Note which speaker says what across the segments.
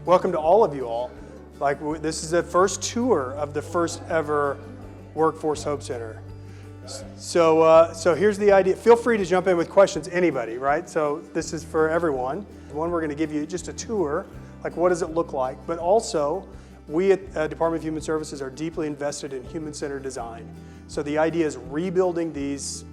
Speaker 1: welcome to all of you all. This is the first tour of the first ever Workforce Hope Center. So here's the idea. Feel free to jump in with questions, anybody, right? So this is for everyone. One, we're going to give you just a tour, like what does it look like? But also, we at Department of Human Services are deeply invested in human-centered design. So the idea is rebuilding these,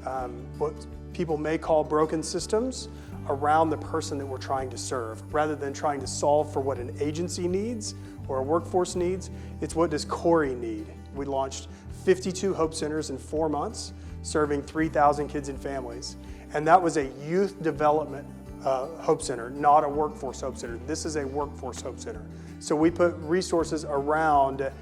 Speaker 1: what people may call broken systems, around the person that we're trying to serve. Rather than trying to solve for what an agency needs or a workforce needs, it's what does Corey need? We launched 52 Hope Centers in 4 months, serving 3,000 kids and families. And that was a youth development Hope Center, not a workforce Hope Center. This is a workforce Hope Center. So we put resources around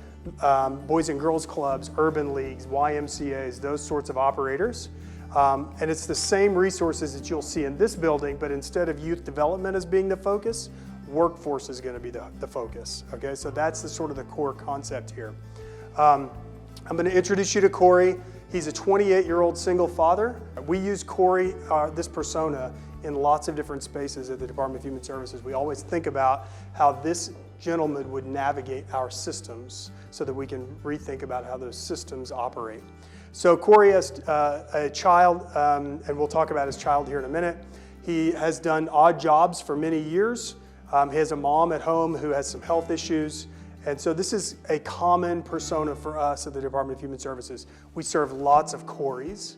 Speaker 1: Boys and Girls Clubs, urban leagues, YMCAs, those sorts of operators. And it's the same resources that you'll see in this building, but instead of youth development as being the focus, workforce is going to be the focus. Okay, so that's the sort of the core concept here. I'm going to introduce you to Corey. He's a 28-year-old single father. We use Corey, this persona, in lots of different spaces at the Department of Human Services. We always think about how this gentleman would navigate our systems so that we can rethink about how those systems operate. So Corey has a child, and we'll talk about his child here in a minute. He has done odd jobs for many years. He has a mom at home who has some health issues. And so this is a common persona for us at the Department of Human Services. We serve lots of Coreys.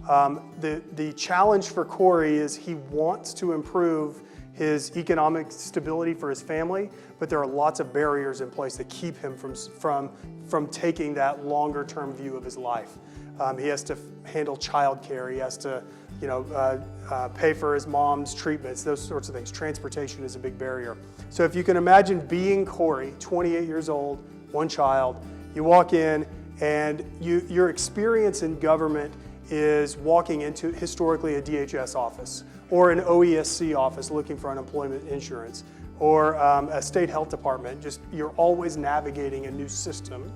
Speaker 1: The challenge for Corey is he wants to improve his economic stability for his family, but there are lots of barriers in place that keep him from taking that longer term view of his life. He has to handle childcare. He has to, pay for his mom's treatments, those sorts of things. Transportation is a big barrier. So if you can imagine being Corey, 28 years old, one child, you walk in and your experience in government is walking into historically a DHS office or an OESC office looking for unemployment insurance or a state health department. Just you're always navigating a new system.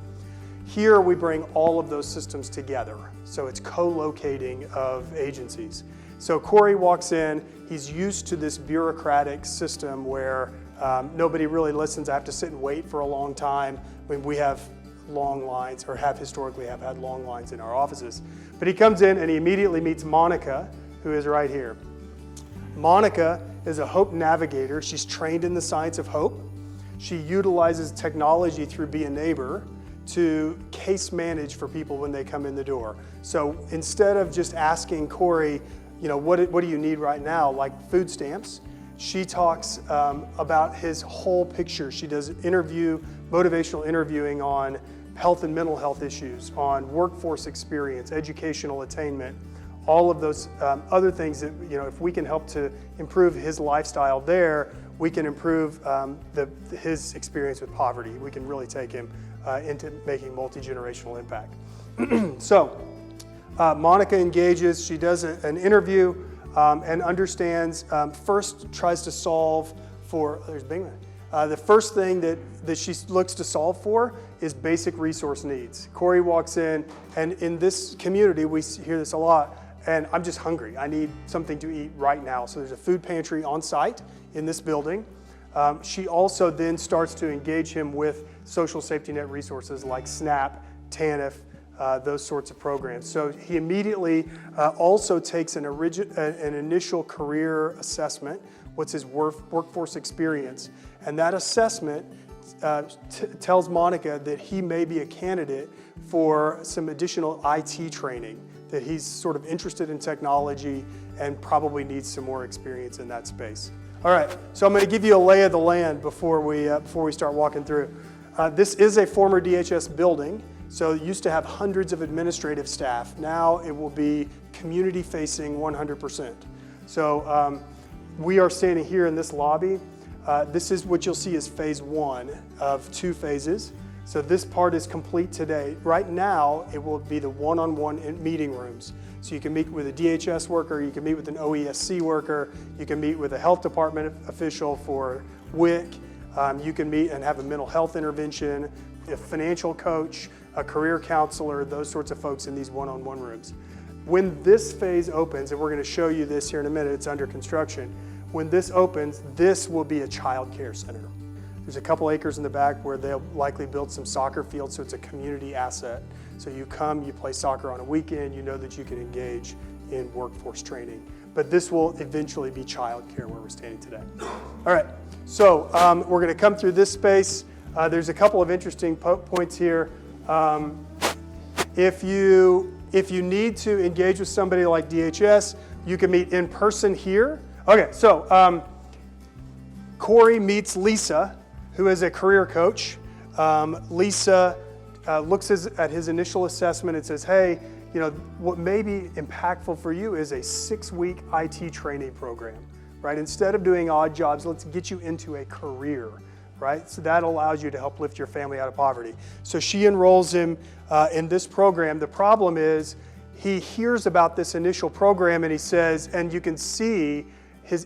Speaker 1: Here we bring all of those systems together. So it's co-locating of agencies. So Corey walks in, he's used to this bureaucratic system where nobody really listens. I have to sit and wait for a long time. I mean, we have long lines, or historically have had long lines in our offices. But he comes in and he immediately meets Monica, who is right here. Monica is a Hope navigator. She's trained in the science of hope. She utilizes technology through Be a Neighbor to case manage for people when they come in the door. So instead of just asking Corey, what do you need right now, like food stamps, she talks about his whole picture. She does motivational interviewing on health and mental health issues, on workforce experience, educational attainment, all of those other things that, if we can help to improve his lifestyle there, we can improve his experience with poverty. We can really take him into making multi-generational impact. So Monica engages, she does an interview and understands, first tries to solve for, there's Bingman. The first thing that she looks to solve for is basic resource needs. Corey walks in, and in this community, we hear this a lot, and I'm just hungry. I need something to eat right now. So there's a food pantry on site in this building. She also then starts to engage him with social safety net resources like SNAP, TANF, those sorts of programs. So he immediately also takes an initial career assessment. What's his workforce experience? And that assessment tells Monica that he may be a candidate for some additional IT training, that he's sort of interested in technology and probably needs some more experience in that space. All right, so I'm going to give you a lay of the land before we start walking through. This is a former DHS building, so it used to have hundreds of administrative staff. Now it will be community-facing 100%. So we are standing here in this lobby. This is what you'll see as phase 1 of 2 phases. So this part is complete today. Right now, it will be the one-on-one meeting rooms. So you can meet with a DHS worker, you can meet with an OESC worker, you can meet with a health department official for WIC, you can meet and have a mental health intervention, a financial coach, a career counselor, those sorts of folks in these one-on-one rooms. When this phase opens, and we're going to show you this here in a minute, it's under construction. When this opens, this will be a child care center. There's a couple acres in the back where they'll likely build some soccer fields, so it's a community asset. So you come, you play soccer on a weekend, you know that you can engage in workforce training. But this will eventually be childcare where we're standing today. All right, so we're going to come through this space. There's a couple of interesting points here. If you need to engage with somebody like DHS, you can meet in person here. Okay, so Corey meets Lisa, who is a career coach. Lisa looks at his initial assessment and says, hey, what may be impactful for you is a 6-week IT training program, right? Instead of doing odd jobs, let's get you into a career, right? So that allows you to help lift your family out of poverty. So she enrolls him in this program. The problem is he hears about this initial program and he says, and you can see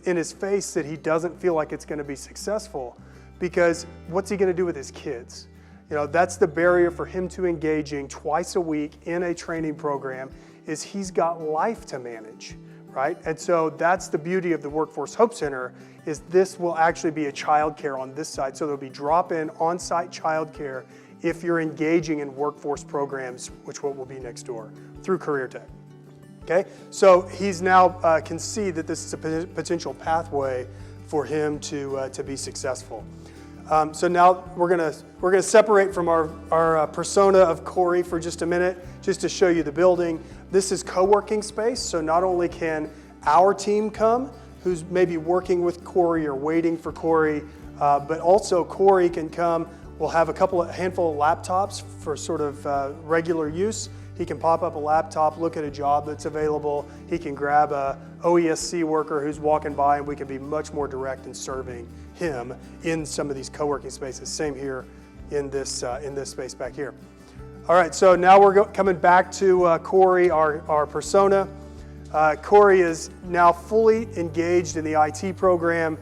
Speaker 1: in his face that he doesn't feel like it's going to be successful, because what's he going to do with his kids? That's the barrier for him to engaging twice a week in a training program, is he's got life to manage, right? And so that's the beauty of the Workforce Hope Center, is this will actually be a childcare on this side. So there'll be drop-in on-site childcare if you're engaging in workforce programs, which will be next door through Career Tech. Okay, so he's now can see that this is a potential pathway for him to be successful. So now we're gonna separate from our persona of Corey for just a minute, just to show you the building. This is co-working space, so not only can our team come, who's maybe working with Corey or waiting for Corey, but also Corey can come. We'll have a handful of laptops for sort of regular use. He can pop up a laptop, look at a job that's available. He can grab a OESC worker who's walking by, and we can be much more direct in serving him in some of these co-working spaces. Same here in this space back here. All right, so now we're coming back to Corey, our persona. Corey is now fully engaged in the IT program.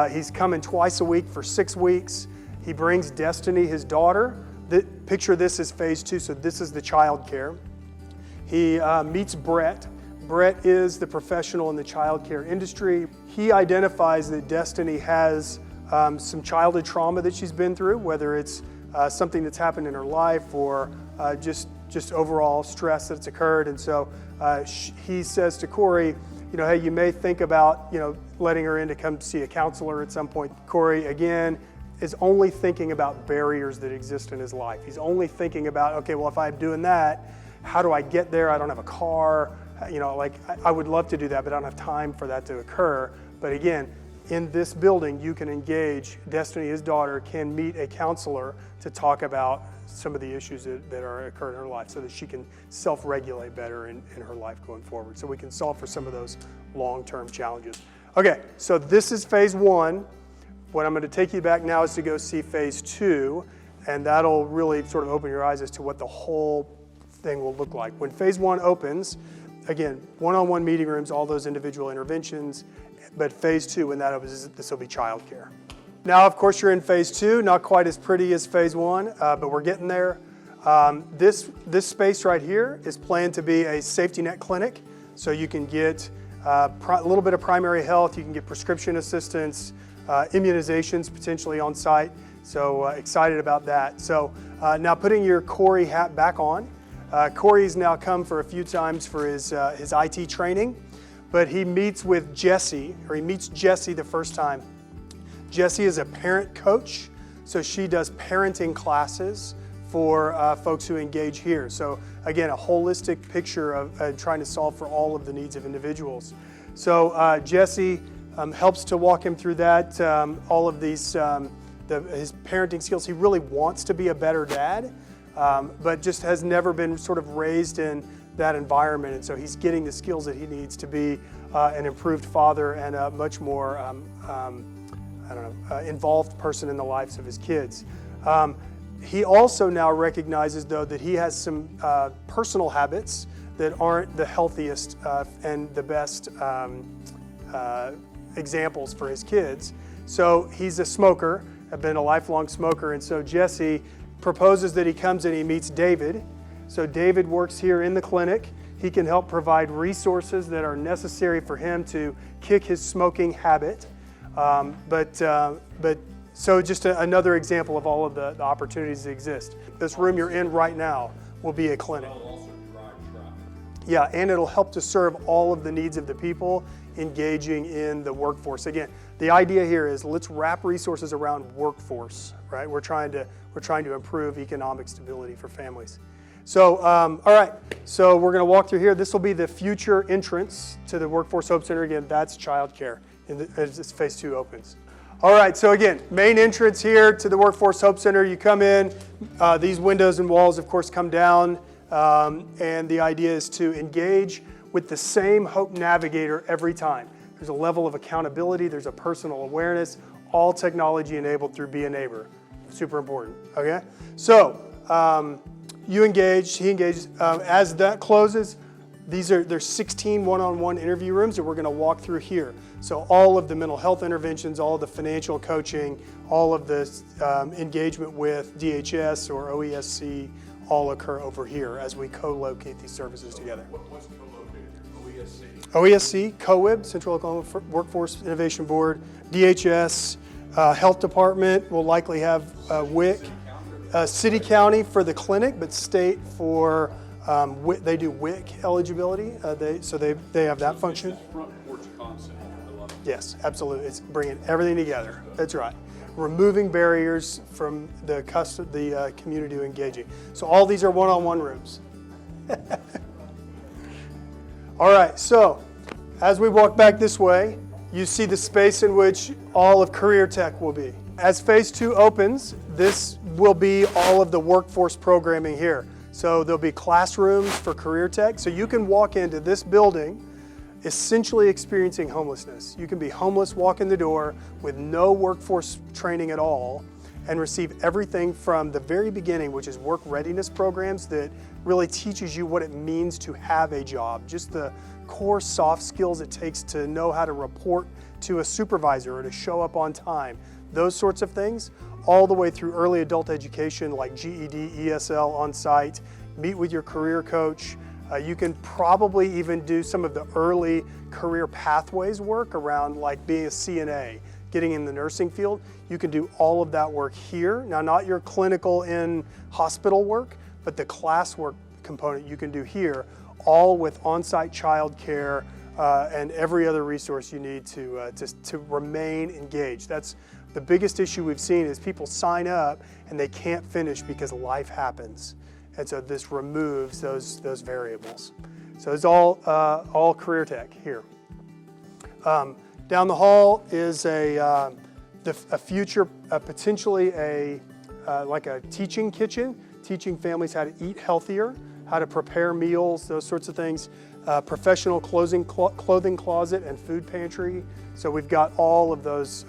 Speaker 1: He's coming twice a week for 6 weeks. He brings Destiny, his daughter. Picture this as phase 2, so this is the child care. He meets Brett. Brett is the professional in the child care industry. He identifies that Destiny has some childhood trauma that she's been through, whether it's something that's happened in her life or just overall stress that's occurred. And so he says to Corey, hey, you may think about letting her in to come see a counselor at some point. Corey, again, is only thinking about barriers that exist in his life. He's only thinking about, okay, well, if I'm doing that, how do I get there? I don't have a car. I would love to do that, but I don't have time for that to occur. But again, in this building, you can engage. Destiny, his daughter, can meet a counselor to talk about some of the issues that are occurring in her life so that she can self-regulate better in her life going forward. So we can solve for some of those long-term challenges. Okay, so this is phase 1. What I'm going to take you back now is to go see phase 2, and that'll really sort of open your eyes as to what the whole thing will look like. When phase 1 opens, again, one-on-one meeting rooms, all those individual interventions, but phase 2, when that opens, this will be childcare. Now, of course, you're in phase 2, not quite as pretty as phase 1, but we're getting there. This space right here is planned to be a safety net clinic, so you can get a little bit of primary health, you can get prescription assistance, immunizations potentially on site, so excited about that. So now putting your Corey hat back on. Corey's now come for a few times for his IT training, but he meets with Jessie, or he meets Jessie the first time. Jessie is a parent coach, so she does parenting classes for folks who engage here. So again, a holistic picture of trying to solve for all of the needs of individuals. So Jessie helps to walk him through that, all of these, his parenting skills. He really wants to be a better dad, but just has never been sort of raised in that environment. And so he's getting the skills that he needs to be an improved father and a much more, involved person in the lives of his kids. He also now recognizes, though, that he has some personal habits that aren't the healthiest and the best examples for his kids. So he's a smoker, have been a lifelong smoker, and so Jessie proposes that he comes and he meets David. So David works here in the clinic. He can help provide resources that are necessary for him to kick his smoking habit. But So just another example of all of the opportunities that exist. This room you're in right now will be a clinic. Yeah, and it'll help to serve all of the needs of the people engaging in the workforce. Again, the idea here is let's wrap resources around workforce, right? We're trying to improve economic stability for families. So, all right, so we're going to walk through here. This will be the future entrance to the Workforce Hope Center. Again, that's childcare as this phase 2 opens. All right, so again, main entrance here to the Workforce Hope Center. You come in, these windows and walls, of course, come down. And the idea is to engage with the same Hope Navigator every time. There's a level of accountability, there's a personal awareness, all technology enabled through Be a Neighbor. Super important, okay? So, you engage, he engages. As that closes, there's 16 one-on-one interview rooms that we're gonna walk through here. So all of the mental health interventions, all of the financial coaching, all of the engagement with DHS or OESC, all occur over here as we co-locate these services together.
Speaker 2: What's co-located here?
Speaker 1: OESC, COIB, Central Oklahoma Workforce Innovation Board, DHS, Health Department will likely have WIC, City County for the clinic, but state for, they do WIC eligibility, so they have that function.
Speaker 2: Front porch concept. I love it.
Speaker 1: Yes, absolutely. It's bringing everything together. That's right. Removing barriers from the community to engaging. So all these are one-on-one rooms. All right, so as we walk back this way, you see the space in which all of Career Tech will be. As phase 2 opens, this will be all of the workforce programming here. So there'll be classrooms for Career Tech. So you can walk into this building essentially experiencing homelessness. You can be homeless, walk in the door with no workforce training at all, and receive everything from the very beginning, which is work readiness programs that really teaches you what it means to have a job, just the core soft skills it takes to know how to report to a supervisor or to show up on time, those sorts of things, all the way through early adult education like GED, ESL on site, meet with your career coach. You can probably even do some of the early career pathways work around like being a CNA, getting in the nursing field. You can do all of that work here. Now, not your clinical in hospital work, but the classwork component you can do here, all with on-site childcare and every other resource you need to remain engaged. That's the biggest issue we've seen is people sign up and they can't finish because life happens. And so this removes those variables. So it's all Career Tech here. Down the hall is a future, potentially like a teaching kitchen, teaching families how to eat healthier, how to prepare meals, those sorts of things. Professional clothing closet and food pantry. So we've got all of those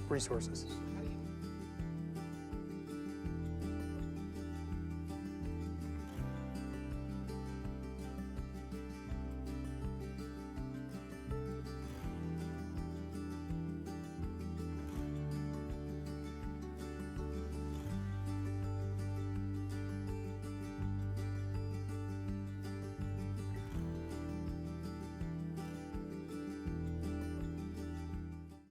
Speaker 1: resources.